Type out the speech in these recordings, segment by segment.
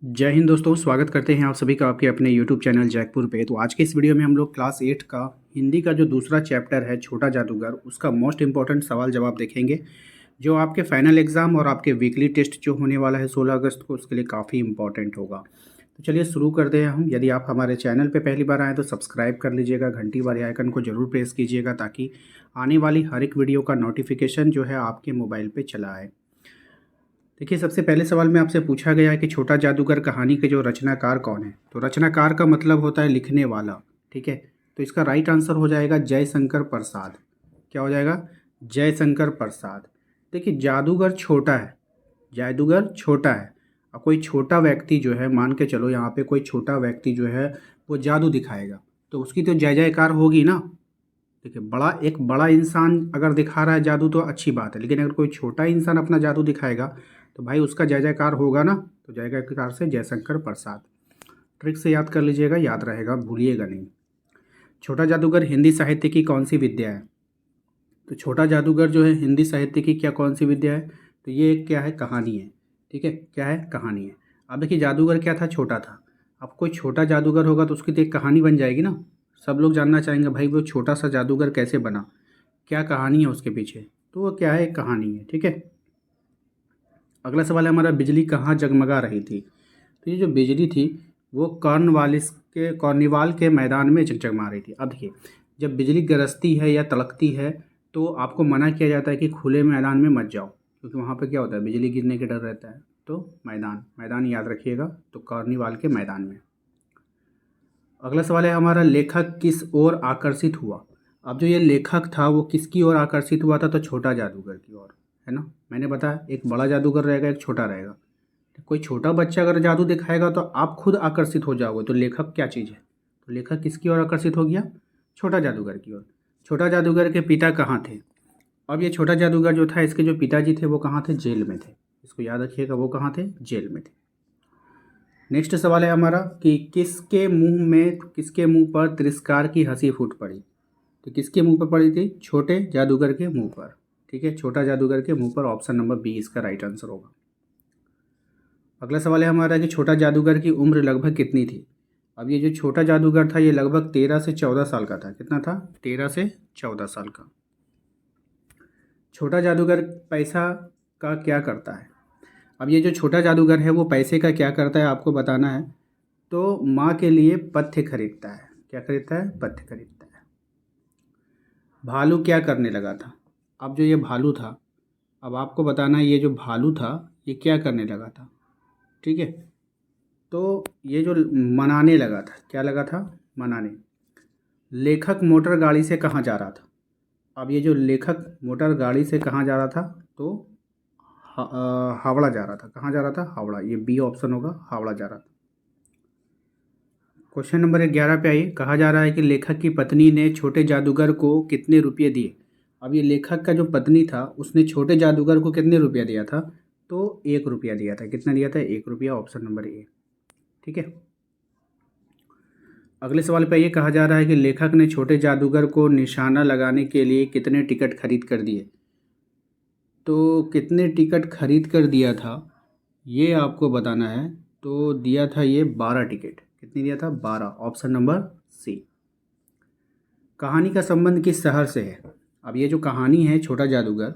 जय हिंद दोस्तों, स्वागत करते हैं आप सभी का आपके अपने YouTube चैनल जैकपुर पे। तो आज के इस वीडियो में हम लोग क्लास 8 का हिंदी का जो दूसरा चैप्टर है छोटा जादूगर, उसका मोस्ट इंपॉर्टेंट सवाल जवाब देखेंगे, जो आपके फाइनल एग्ज़ाम और आपके वीकली टेस्ट जो होने वाला है 16 अगस्त को, उसके लिए काफ़ी इंपॉर्टेंट होगा। तो चलिए शुरू करते हैं हम। यदि आप हमारे चैनल पर पहली बार आएँ तो सब्सक्राइब कर लीजिएगा, घंटी वाले आइकन को ज़रूर प्रेस कीजिएगा ताकि आने वाली हर एक वीडियो का नोटिफिकेशन जो है आपके मोबाइल पर चला आए। देखिए, सबसे पहले सवाल में आपसे पूछा गया है कि छोटा जादूगर कहानी के जो रचनाकार कौन है। तो रचनाकार का मतलब होता है लिखने वाला, ठीक है। तो इसका राइट आंसर हो जाएगा जयशंकर प्रसाद। क्या हो जाएगा? जयशंकर प्रसाद। देखिए, जादूगर छोटा है, जादूगर छोटा है, और कोई छोटा व्यक्ति जो है, मान के चलो यहाँ पे कोई छोटा व्यक्ति जो है वो जादू दिखाएगा, तो उसकी तो जय जयकार होगी ना। देखिए, एक बड़ा इंसान अगर दिखा रहा है जादू तो अच्छी बात है, लेकिन अगर कोई छोटा इंसान अपना जादू दिखाएगा तो भाई उसका जय जयकार होगा ना। तो जय जयकार से जयशंकर प्रसाद। ट्रिक से याद कर लीजिएगा, याद रहेगा, भूलिएगा नहीं। छोटा जादूगर हिंदी साहित्य की कौन सी विद्या है? तो छोटा जादूगर जो है हिंदी साहित्य की क्या कौन सी विद्या है? तो ये एक क्या है? कहानी है, ठीक है। क्या है? कहानी है। अब देखिए, जादूगर क्या था? छोटा था। अब कोई छोटा जादूगर होगा तो उसकी तो एक कहानी बन जाएगी ना। सब लोग जानना चाहेंगे भाई वो छोटा सा जादूगर कैसे बना, क्या कहानी है उसके पीछे। तो वो क्या है? एक कहानी है, ठीक है। अगला सवाल है हमारा, बिजली कहाँ जगमगा रही थी? तो ये जो बिजली थी वो कॉर्निवाल के मैदान में जगमगा रही थी। अब देखिए, जब बिजली गरजती है या तड़कती है तो आपको मना किया जाता है कि खुले मैदान में मत जाओ, क्योंकि वहाँ पे क्या होता है? बिजली गिरने के डर रहता है। तो मैदान मैदान याद रखिएगा, तो कॉर्निवाल के मैदान में। अगला सवाल है हमारा, लेखक किस ओर आकर्षित हुआ? अब जो ये लेखक था वो किसकी ओर आकर्षित हुआ था? तो छोटा जादूगर की ओर, है ना। मैंने बताया एक बड़ा जादूगर रहेगा, एक छोटा रहेगा। कोई छोटा बच्चा अगर जादू दिखाएगा तो आप खुद आकर्षित हो जाओगे, तो लेखक क्या चीज़ है? तो लेखक किसकी ओर आकर्षित हो गया? छोटा जादूगर की ओर। छोटा जादूगर के पिता कहाँ थे? अब ये छोटा जादूगर जो था, इसके जो पिताजी थे वो कहाँ थे? जेल में थे। इसको याद रखिएगा, वो कहाँ थे? जेल में थे। नेक्स्ट सवाल है हमारा कि किसके मुंह पर तिरस्कार की हंसी फूट पड़ी? तो किसके मुंह पर पड़ी थी? छोटे जादूगर के मुंह पर, ठीक है। छोटा जादूगर के मुंह पर। ऑप्शन नंबर बी इसका राइट आंसर होगा। अगला सवाल है हमारा कि छोटा जादूगर की उम्र लगभग कितनी थी? अब ये जो छोटा जादूगर था ये लगभग 13 से 14 साल का था। कितना था? 13 से 14 साल का। छोटा जादूगर पैसा का क्या करता है? अब ये जो छोटा जादूगर है वो पैसे का क्या करता है आपको बताना है। तो माँ के लिए पथ्य खरीदता है। क्या खरीदता है? पथ्य खरीदता है। भालू क्या करने लगा था? अब जो ये भालू था, अब आपको बताना है ये जो भालू था ये क्या करने लगा था, ठीक है। तो ये जो मनाने लगा था, क्या लगा था? मनाने। लेखक मोटर गाड़ी से कहाँ जा रहा था? अब ये जो लेखक मोटर गाड़ी से कहाँ जा रहा था? तो हावड़ा जा रहा था। कहाँ जा रहा था? हावड़ा। ये बी ऑप्शन होगा, हावड़ा जा रहा था। क्वेश्चन नंबर 11 पे आइए। कहा जा रहा है कि लेखक की पत्नी ने छोटे जादूगर को कितने रुपये दिए? अब ये लेखक का जो पत्नी था उसने छोटे जादूगर को कितने रुपया दिया था? तो 1 रुपया दिया था। कितना दिया था? 1 रुपया। ऑप्शन नंबर ए, ठीक है। अगले सवाल पे ये कहा जा रहा है कि लेखक ने छोटे जादूगर को निशाना लगाने के लिए कितने टिकट खरीद कर दिए? तो कितने टिकट खरीद कर दिया था ये आपको बताना है। तो दिया था ये 12 टिकट। कितनी दिया था? 12। Option number C. कहानी का संबंध किस शहर से है? अब ये जो कहानी है छोटा जादूगर,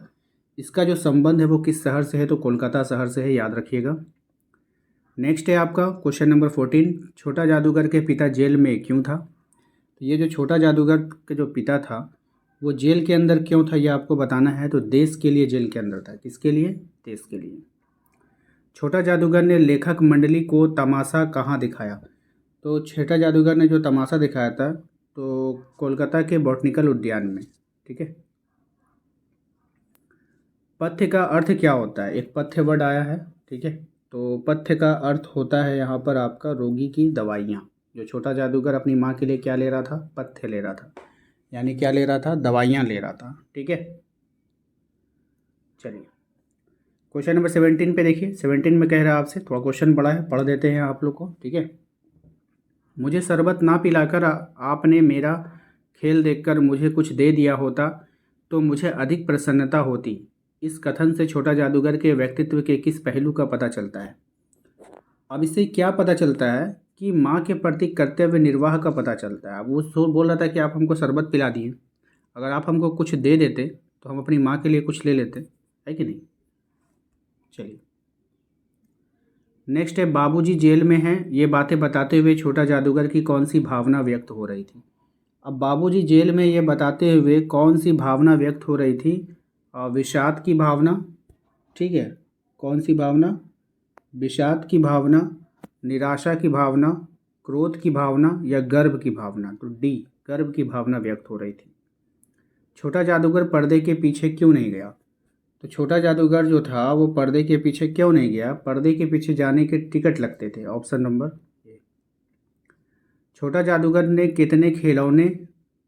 इसका जो संबंध है वो किस शहर से है? तो कोलकाता शहर से है, याद रखिएगा। नेक्स्ट है आपका क्वेश्चन नंबर 14। छोटा जादूगर के पिता जेल में क्यों था? तो ये जो छोटा जादूगर के जो पिता था वो जेल के अंदर क्यों था ये आपको बताना है। तो देश के लिए जेल के अंदर था। किसके लिए? देश के लिए। छोटा जादूगर ने लेखक मंडली को तमाशा कहाँ दिखाया? तो छोटा जादूगर ने जो तमाशा दिखाया था तो कोलकाता के बॉटनिकल उद्यान में, ठीक है। पथ्य का अर्थ क्या होता है? एक पथ्य वर्ड आया है, ठीक है। तो पथ्य का अर्थ होता है यहाँ पर आपका रोगी की दवाइयाँ। जो छोटा जादूगर अपनी माँ के लिए क्या ले रहा था? पथ्य ले रहा था, यानी क्या ले रहा था? दवाइयाँ ले रहा था, ठीक है। चलिए क्वेश्चन नंबर 17 पे देखिए। 17 में कह रहा है आपसे, थोड़ा क्वेश्चन बड़ा है, पढ़ देते हैं आप लोग को, ठीक है। मुझे शरबत ना पिलाकर आपने मेरा खेल देखकर मुझे कुछ दे दिया होता तो मुझे अधिक प्रसन्नता होती। इस कथन से छोटा जादूगर के व्यक्तित्व के किस पहलू का पता चलता है? अब इससे क्या पता चलता है कि माँ के प्रति कर्तव्य निर्वाह का पता चलता है। अब वो बोल रहा था कि आप हमको शरबत पिला दिए, अगर आप हमको कुछ दे देते तो हम अपनी माँ के लिए कुछ ले लेते, है कि नहीं। चलिए नेक्स्ट है, बाबूजी जेल में हैं, ये बातें बताते हुए छोटा जादूगर की कौन सी भावना व्यक्त हो रही थी। अब बाबूजी जेल में ये बताते हुए कौन सी भावना व्यक्त हो रही थी। विषाद की भावना, ठीक है, कौन सी भावना, विषाद की भावना, निराशा की भावना, क्रोध की भावना या गर्व की भावना। तो डी, गर्व की भावना व्यक्त हो रही थी। छोटा जादूगर पर्दे के पीछे क्यों नहीं गया। तो छोटा जादूगर जो था वो पर्दे के पीछे क्यों नहीं गया, पर्दे के पीछे जाने के टिकट लगते थे, ऑप्शन नंबर ए। छोटा जादूगर ने कितने खिलौने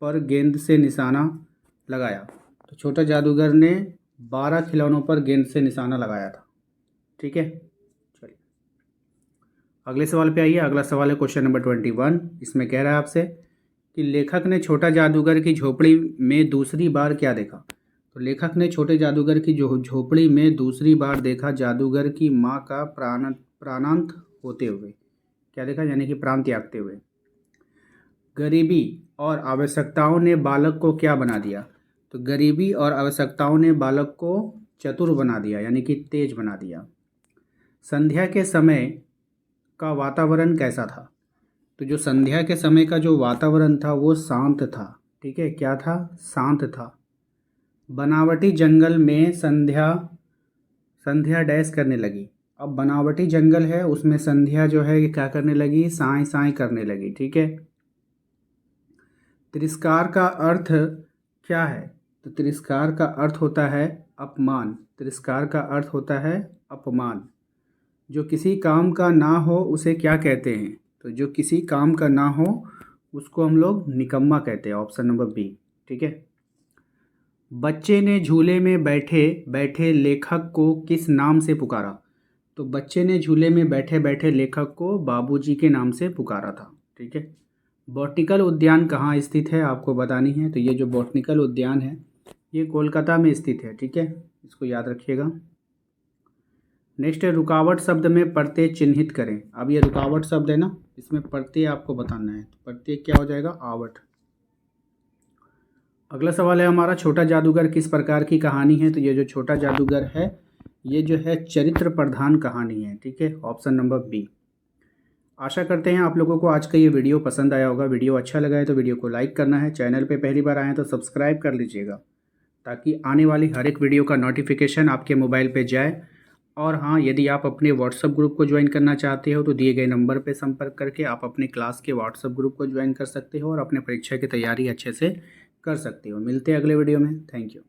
पर गेंद से निशाना लगाया। तो छोटा जादूगर ने 12 खिलौनों पर गेंद से निशाना लगाया था, ठीक है। चलिए अगले सवाल पे आइए। अगला सवाल है क्वेश्चन नंबर 21। इसमें कह रहा है आपसे कि लेखक ने छोटा जादूगर की झोपड़ी में दूसरी बार क्या देखा। तो लेखक ने छोटे जादूगर की जो झोपड़ी में दूसरी बार देखा जादूगर की माँ का प्राणांत होते हुए। क्या देखा, यानी कि प्राण त्यागते हुए। गरीबी और आवश्यकताओं ने बालक को क्या बना दिया। तो गरीबी और आवश्यकताओं ने बालक को चतुर बना दिया, यानी कि तेज बना दिया। संध्या के समय का वातावरण कैसा था। तो जो संध्या के समय का जो वातावरण था वो शांत था, ठीक है। क्या था, शांत था। बनावटी जंगल में संध्या डैश करने लगी। अब बनावटी जंगल है उसमें संध्या जो है ये क्या करने लगी, साए साए करने लगी, ठीक है। तिरस्कार का अर्थ क्या है। तो तिरस्कार का अर्थ होता है अपमान। तिरस्कार का अर्थ होता है अपमान। जो किसी काम का ना हो उसे क्या कहते हैं। तो जो किसी काम का ना हो उसको हम लोग निकम्मा कहते हैं, ऑप्शन नंबर बी, ठीक है। बच्चे ने झूले में बैठे बैठे लेखक को किस नाम से पुकारा। तो बच्चे ने झूले में बैठे बैठे लेखक को बाबूजी के नाम से पुकारा था, ठीक है। बॉटनिकल उद्यान कहाँ स्थित है आपको बतानी है। तो ये जो बॉटनिकल उद्यान है ये कोलकाता में स्थित है, ठीक है, इसको याद रखिएगा। नेक्स्ट है, रुकावट शब्द में प्रत्यय चिन्हित करें। अब ये रुकावट शब्द है ना, इसमें प्रत्यय आपको बताना है। तो प्रत्यय क्या हो जाएगा, आवट। अगला सवाल है हमारा, छोटा जादूगर किस प्रकार की कहानी है। तो ये जो छोटा जादूगर है ये जो है चरित्र प्रधान कहानी है, ठीक है, ऑप्शन नंबर बी। आशा करते हैं आप लोगों को आज का ये वीडियो पसंद आया होगा। वीडियो अच्छा लगा है तो वीडियो को लाइक करना है, चैनल पे पहली बार आए हैं तो सब्सक्राइब कर लीजिएगा ताकि आने वाली हर एक वीडियो का नोटिफिकेशन आपके मोबाइल पे जाए। और हाँ, यदि आप अपने व्हाट्सएप ग्रुप को ज्वाइन करना चाहते हो तो दिए गए नंबर पर संपर्क करके आप अपने क्लास के व्हाट्सएप ग्रुप को ज्वाइन कर सकते हो और अपने परीक्षा की तैयारी अच्छे से कर सकते हो। मिलते हैं अगले वीडियो में। Thank you.